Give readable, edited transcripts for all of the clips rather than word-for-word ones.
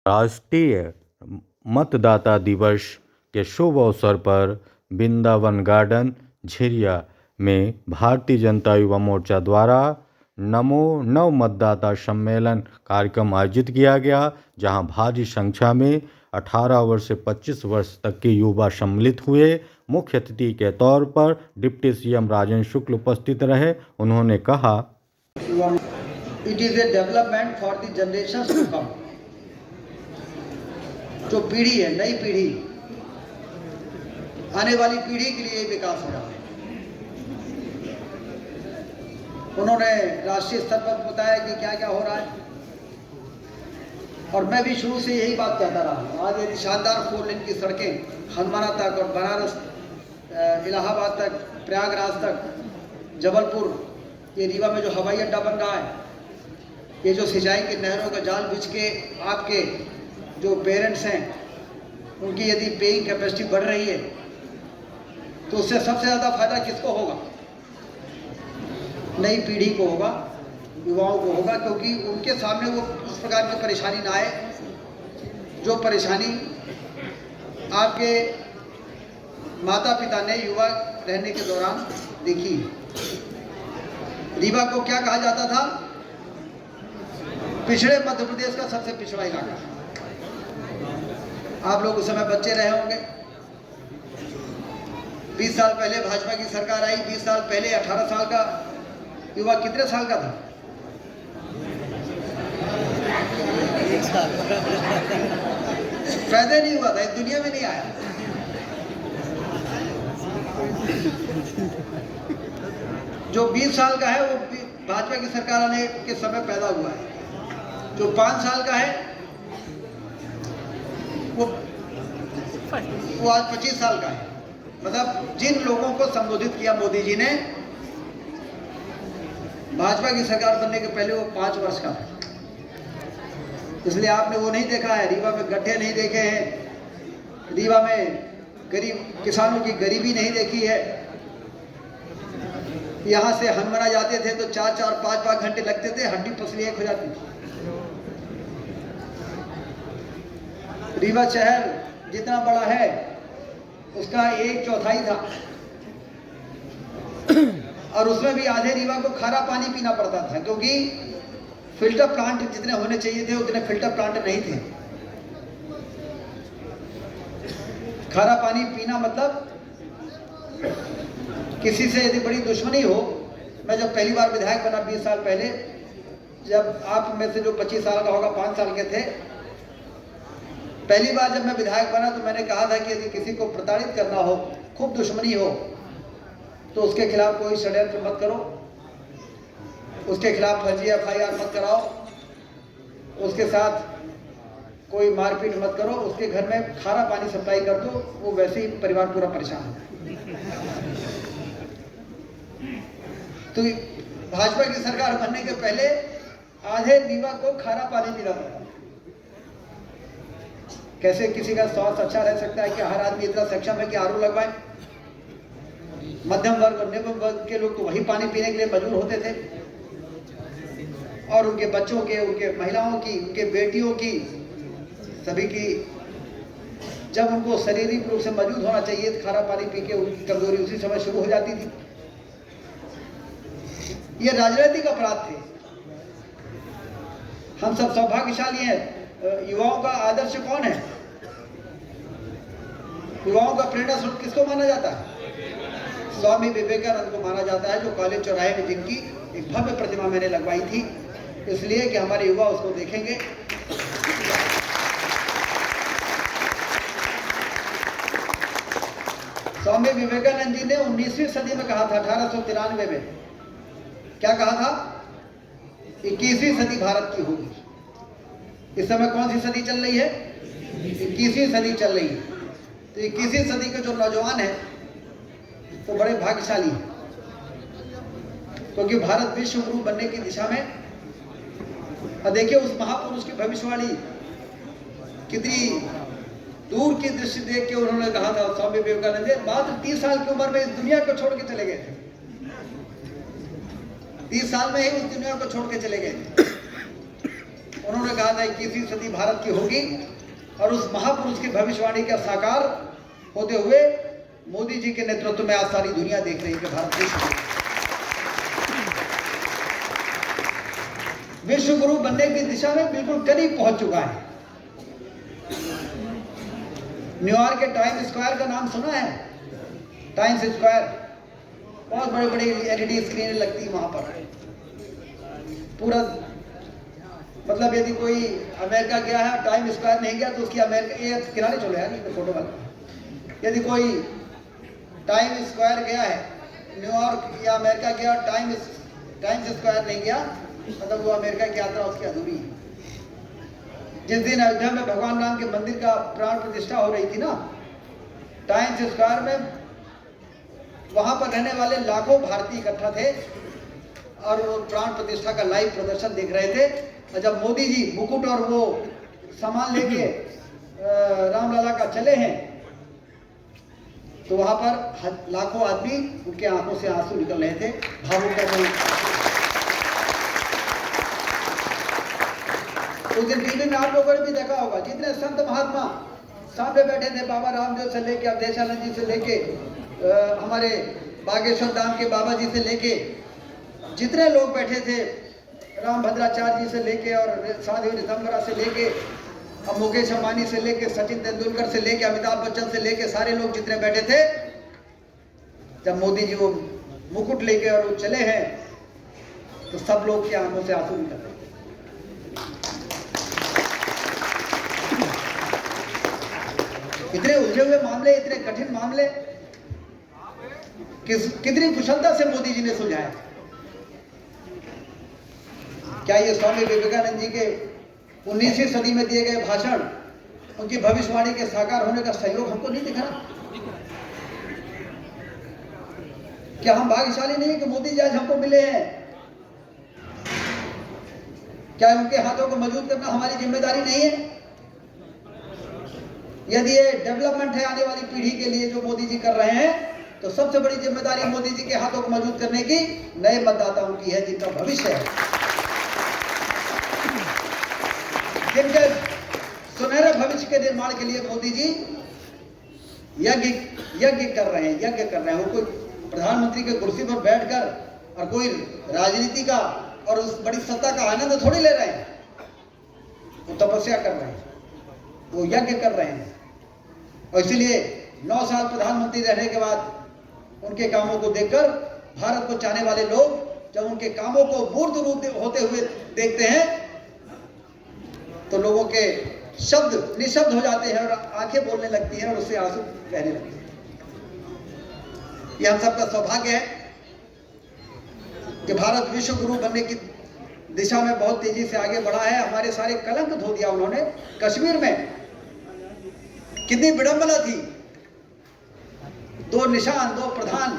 राष्ट्रीय मतदाता दिवस के शुभ अवसर पर वृंदावन गार्डन झिरिया में भारतीय जनता युवा मोर्चा द्वारा नमो नव मतदाता सम्मेलन कार्यक्रम आयोजित किया गया, जहां भारी संख्या में 18 वर्ष से 25 वर्ष तक के युवा सम्मिलित हुए। मुख्य अतिथि के तौर पर डिप्टी सीएम राजेंद्र शुक्ल उपस्थित रहे। उन्होंने कहा, it is a development for the generations to come. जो पीढ़ी है, नई पीढ़ी, आने वाली पीढ़ी के लिए विकास हो रहा है। उन्होंने राष्ट्रीय स्तर पर बताया कि क्या क्या हो रहा है, और मैं भी शुरू से यही बात कहता रहा। आज ये शानदार 4 लेन की सड़कें हनुमाना तक और बनारस, इलाहाबाद तक, प्रयागराज तक, जबलपुर, ये रीवा में जो हवाई अड्डा बन रहा है, ये जो सिंचाई की नहरों का जाल बिछ के आपके जो पेरेंट्स हैं उनकी यदि पेइंग कैपेसिटी बढ़ रही है तो उससे सबसे ज़्यादा फायदा किसको होगा? नई पीढ़ी को होगा, युवाओं को होगा, क्योंकि उनके सामने वो उस प्रकार की परेशानी ना आए जो परेशानी आपके माता पिता ने युवा रहने के दौरान देखी। रीवा को क्या कहा जाता था? पिछड़े मध्य प्रदेश का सबसे पिछड़ा इलाका। आप लोग उस समय बच्चे रहे होंगे। 20 साल पहले भाजपा की सरकार आई। 20 साल पहले 18 साल का युवा कितने साल का था? 1 साल। पैदा नहीं हुआ था, इस दुनिया में नहीं आया। जो 20 साल का है वो भाजपा की सरकार आने के समय पैदा हुआ है। जो 5 साल का है वो आज 25 साल का है। मतलब जिन लोगों को संबोधित किया मोदी जी ने भाजपा की सरकार बनने के पहले, वो 5 वर्ष का था। इसलिए आपने वो नहीं देखा है, रीवा में गड्ढे नहीं देखे हैं, रीवा में गरीब किसानों की गरीबी नहीं देखी है। यहाँ से हनुमाना जाते थे तो 4-4, 5-5 घंटे लगते थे, हड्डी पसली एक हो जाती थी। रीवा शहर जितना बड़ा है उसका 1/4 था, और उसमें भी आधे रीवा को खारा पानी पीना पड़ता था, क्योंकि फिल्टर प्लांट जितने होने चाहिए थे उतने फिल्टर प्लांट नहीं थे। खारा पानी पीना मतलब किसी से यदि बड़ी दुश्मनी हो। मैं जब पहली बार विधायक बना 20 साल पहले, जब आप में से जो 25 साल का होगा 5 साल के थे, पहली बार जब मैं विधायक बना तो मैंने कहा था कि यदि किसी को प्रताड़ित करना हो, खूब दुश्मनी हो, तो उसके खिलाफ कोई षड्यंत्र मत करो, उसके खिलाफ फर्जी FIR मत कराओ, उसके साथ कोई मारपीट मत करो, उसके घर में खारा पानी सप्लाई कर दो, वो वैसे ही परिवार पूरा परेशान है। तो भाजपा की सरकार बनने के पहले आधे रीवा को खारा पानी पीना पड़ता। कैसे किसी का स्वास्थ्य अच्छा रह सकता है कि हर आदमी इतना सक्षम है कि RO लगवाए? मध्यम वर्ग और निम्न वर्ग के लोग तो वही पानी पीने के लिए मजबूर होते थे, और उनके बच्चों के, उनके महिलाओं की, उनके बेटियों की, सभी की जब उनको शारीरिक रूप से मजबूत होना चाहिए, खारा पानी पी के उनकी कमजोरी उसी समय शुरू हो जाती थी। ये राजनीतिक अपराध थे। हम सब सौभाग्यशाली हैं। युवाओं का आदर्श कौन है? युवाओं का प्रेरणा स्रोत किसको माना जाता है? स्वामी विवेकानंद को माना जाता है, जो कॉलेज चौराहे में जिनकी एक भव्य प्रतिमा मैंने लगवाई थी, इसलिए कि हमारे युवा उसको देखेंगे। स्वामी विवेकानंद जी ने 19वीं सदी में कहा था, 1893 में क्या कहा था? 21वीं सदी भारत की होगी। इस समय कौन सी सदी चल रही है? 21वीं सदी चल रही है। तो 21वीं सदी के जो नौजवान हैं तो बड़े भाग्यशाली हैं, क्योंकि भारत विश्व गुरु बनने की दिशा में। और देखिए उस महापुरुष की भविष्यवाणी कितनी दूर की दृष्टि देख के उन्होंने कहा था। स्वामी विवेकानंद मात्र 30 साल की उम्र में इस दुनिया को छोड़ के चले गए थे। 30 साल में ही उस दुनिया को छोड़ के चले गए। उन्होंने कहा था 21वीं सदी भारत की होगी और उस महापुरुष की भविष्यवाणी का साकार होते हुए मोदी जी के नेतृत्व में आज सारी दुनिया देख रही है कि भारत विश्व गुरु बनने की दिशा में बिल्कुल करीब पहुंच चुका है। न्यूयॉर्क के टाइम स्क्वायर का नाम सुना है? टाइम्स स्क्वायर, बहुत बड़े बड़े एलईडी स्क्रीन लगती वहां पर। पूरा मतलब यदि कोई अमेरिका गया है, टाइम स्क्वायर नहीं गया तो उसकी अमेरिका, ये किनारे चलो यार ये फोटो वाला, यदि कोई टाइम स्क्वायर गया है, न्यूयॉर्क या अमेरिका गया, टाइम्स स्क्वायर नहीं गया, मतलब वो अमेरिका की यात्रा उसकी अधूरी है। जिस दिन अयोध्या में भगवान राम के मंदिर का प्राण प्रतिष्ठा हो रही थी ना, टाइम्स स्क्वायर में वहां पर रहने वाले लाखों भारतीय इकट्ठा थे और वो प्राण प्रतिष्ठा का लाइव प्रदर्शन देख रहे थे। और जब मोदी जी मुकुट और वो सामान लेके रामलला का चले हैं तो वहां पर लाखों आदमी, उनके आंखों से आंसू निकल रहे थे, भावुक हो गए। उस दिन टीवी में आप लोगों ने भी देखा होगा, जितने संत महात्मा सामने बैठे थे, बाबा रामदेव से लेके अवधेशानंद जी से लेके हमारे बागेश्वर धाम के बाबा जी से लेके जितने लोग बैठे थे, राम भद्राचार्य जी से लेके और साधु रितंबरा से लेके, अब मुकेश अंबानी से लेके, सचिन तेंदुलकर से लेके, अमिताभ बच्चन से लेके, सारे लोग जितने बैठे थे, जब मोदी जी वो मुकुट लेके और वो चले हैं तो सब लोग की आंखों से आंसू निकल रहे। इतने उलझे हुए मामले, इतने कठिन मामले कितनी कुशलता से मोदी जी ने सुलझाया। क्या ये स्वामी विवेकानंद जी के 19वीं सदी में दिए गए भाषण, उनकी भविष्यवाणी के साकार होने का सहयोग हमको नहीं दिखा? क्या हम भाग्यशाली नहीं है कि मोदी जी आज हमको मिले हैं? क्या उनके हाथों को मजबूत करना हमारी जिम्मेदारी नहीं है? यदि ये डेवलपमेंट है आने वाली पीढ़ी के लिए जो मोदी जी कर रहे हैं, तो सबसे बड़ी जिम्मेदारी मोदी जी के हाथों को मजबूत करने की नए मतदाताओं की है, जिनका भविष्य है, जिनके सुनहरे भविष्य के निर्माण के लिए मोदी जी यज्ञ कर रहे हैं। वो कोई प्रधानमंत्री के कुर्सी पर बैठकर और कोई राजनीति का और उस बड़ी सत्ता का आनंद थोड़ी ले रहे हैं। वो तपस्या कर रहे हैं, वो यज्ञ कर रहे हैं। और इसीलिए 9 साल प्रधानमंत्री रहने के बाद उनके कामों को देखकर भारत को चाहने वाले लोग जब उनके कामों को मूर्त रूप होते हुए देखते हैं तो लोगों के शब्द निशब्द हो जाते हैं और आंखें बोलने लगती हैं और उससे आंसू बहने लगते हैं। यह हम सबका सौभाग्य है कि भारत विश्व गुरु बनने की दिशा में बहुत तेजी से आगे बढ़ा है। हमारे सारे कलंक धो दिया उन्होंने। कश्मीर में कितनी विडंबना थी, 2 निशान, 2 प्रधान,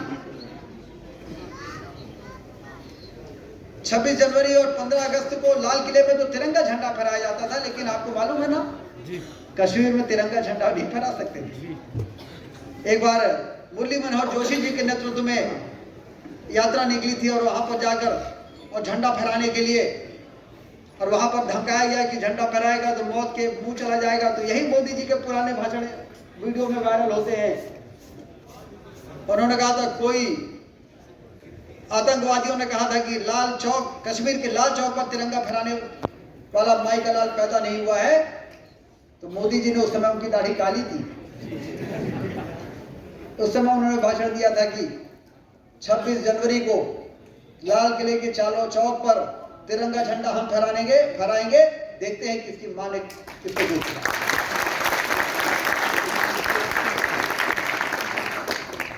26 जनवरी और 15 अगस्त को लाल किले में तो तिरंगा झंडा फहराया जाता था, लेकिन आपको मालूम है ना, कश्मीर में तिरंगा झंडा नहीं फहरा सकते थे। एक बार मुरली मनोहर जोशी जी के नेतृत्व में यात्रा निकली थी और वहां पर जाकर और झंडा फहराने के लिए, और वहां पर धमकाया गया कि झंडा फहराएगा तो मौत के मुंह चला जाएगा। तो यही मोदी जी के पुराने भाषण वीडियो में वायरल होते हैं। उन्होंने कहा था, कोई आतंकवादियों ने कहा था कि लाल चौक, कश्मीर के लाल चौक पर तिरंगा फहराने वाला माई का लाल पैदा नहीं हुआ है। तो मोदी जी ने उस समय, उनकी दाढ़ी काली थी, उस समय उन्होंने भाषण दिया था कि 26 जनवरी को लाल किले के चारों चौक पर तिरंगा झंडा हम फहराएंगे, देखते हैं किसकी मां ने किसको जीता।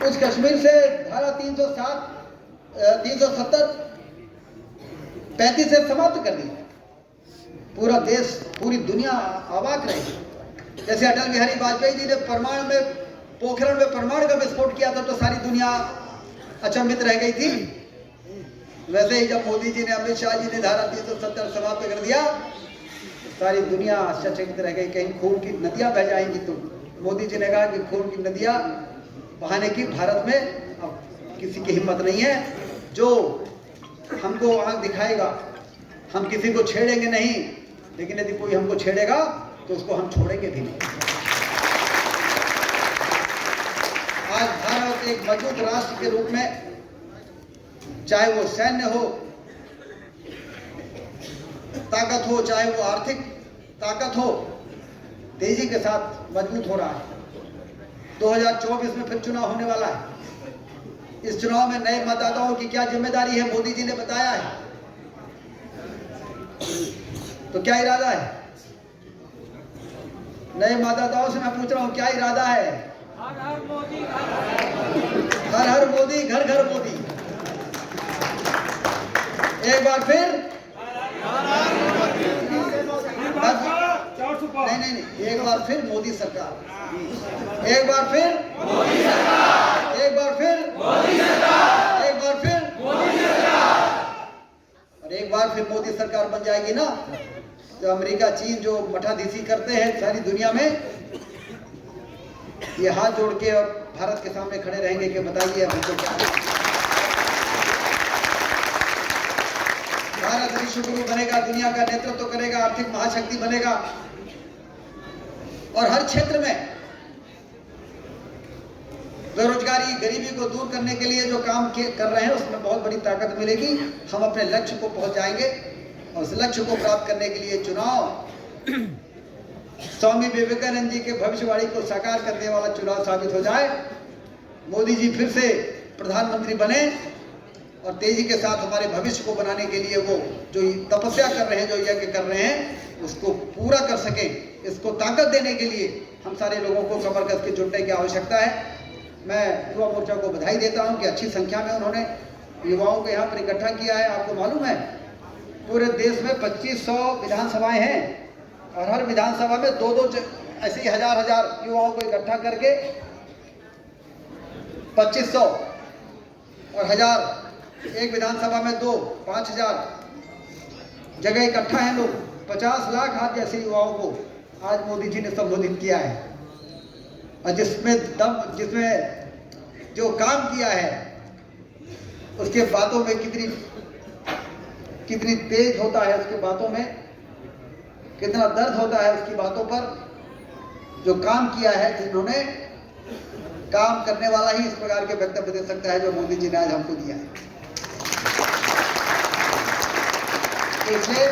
उस कश्मीर से धारा 370 35 से समाप्त कर दी। पूरा देश, पूरी दुनिया अवाक रही। जैसे अटल बिहारी वाजपेयी जी ने पोखरण में परमाणु का विस्फोट किया था तो सारी दुनिया अचंभित रह गई थी, वैसे ही जब मोदी जी ने, अमित शाह जी ने धारा 370 समाप्त कर दिया तो सारी दुनिया आश्चर्यचकित रह गई। कहीं खून की नदियां बह जाएंगी। तो मोदी जी ने कहा कि खून की नदियां बहाने की भारत में अब किसी की हिम्मत नहीं है। जो हमको आंख दिखाएगा, हम किसी को छेड़ेंगे नहीं, लेकिन यदि कोई हमको छेड़ेगा तो उसको हम छोड़ेंगे भी नहीं। आज भारत एक मजबूत राष्ट्र के रूप में, चाहे वो सैन्य हो ताकत हो, चाहे वो आर्थिक ताकत हो, तेजी के साथ मजबूत हो रहा है। 2024 में फिर चुनाव होने वाला है। इस चुनाव में नए मतदाताओं की क्या जिम्मेदारी है, मोदी जी ने बताया है। तो क्या इरादा है? नए मतदाताओं से मैं पूछ रहा हूं, क्या इरादा है? हर हर मोदी, घर घर मोदी। एक बार फिर नहीं, एक बार फिर मोदी सरकार, एक बार फिर मोदी सरकार, एक बार फिर मोदी सरकार, एक बार फिर मोदी सरकार। और एक बार फिर मोदी सरकार बन जाएगी ना, जो अमेरिका चीन जो मठाधीशी करते हैं सारी दुनिया में, ये हाथ जोड़ के और भारत के सामने खड़े रहेंगे कि बताइए हमको क्या है। भारत विश्वगुरु बनेगा, दुनिया का नेतृत्व करेगा, आर्थिक महाशक्ति बनेगा और हर क्षेत्र में बेरोजगारी, गरीबी को दूर करने के लिए जो काम कर रहे हैं उसमें बहुत बड़ी ताकत मिलेगी। हम अपने लक्ष्य को पहुंच जाएंगे और उस लक्ष्य को प्राप्त करने के लिए चुनाव स्वामी विवेकानंद जी के भविष्यवाणी को साकार करने वाला चुनाव साबित हो जाए, मोदी जी फिर से प्रधानमंत्री बने और तेजी के साथ हमारे भविष्य को बनाने के लिए वो जो तपस्या कर रहे हैं, जो यज्ञ कर रहे हैं, उसको पूरा कर सके। इसको ताकत देने के लिए हम सारे लोगों को कमर कस के जुटने की आवश्यकता है। मैं युवा मोर्चा को बधाई देता हूं कि अच्छी संख्या में उन्होंने युवाओं को यहाँ पर इकट्ठा किया है। आपको मालूम है पूरे देश में 2500 विधानसभाएं हैं और हर विधानसभा में दो ऐसे ही हजार युवाओं को इकट्ठा करके 2500 और 1000 एक विधानसभा में 5000 जगह इकट्ठा है लोग। 50 लाख आज जैसे युवाओं को आज मोदी जी ने संबोधित किया है और जिसमें जो काम किया है उसके बातों में कितनी तेज होता है, उसकी बातों में कितना दर्द होता है, उसकी बातों पर जो काम किया है, जिन्होंने काम करने वाला ही इस प्रकार के वक्तव्य दे सकता है जो मोदी जी ने आज हमको दिया है। तो इसलिए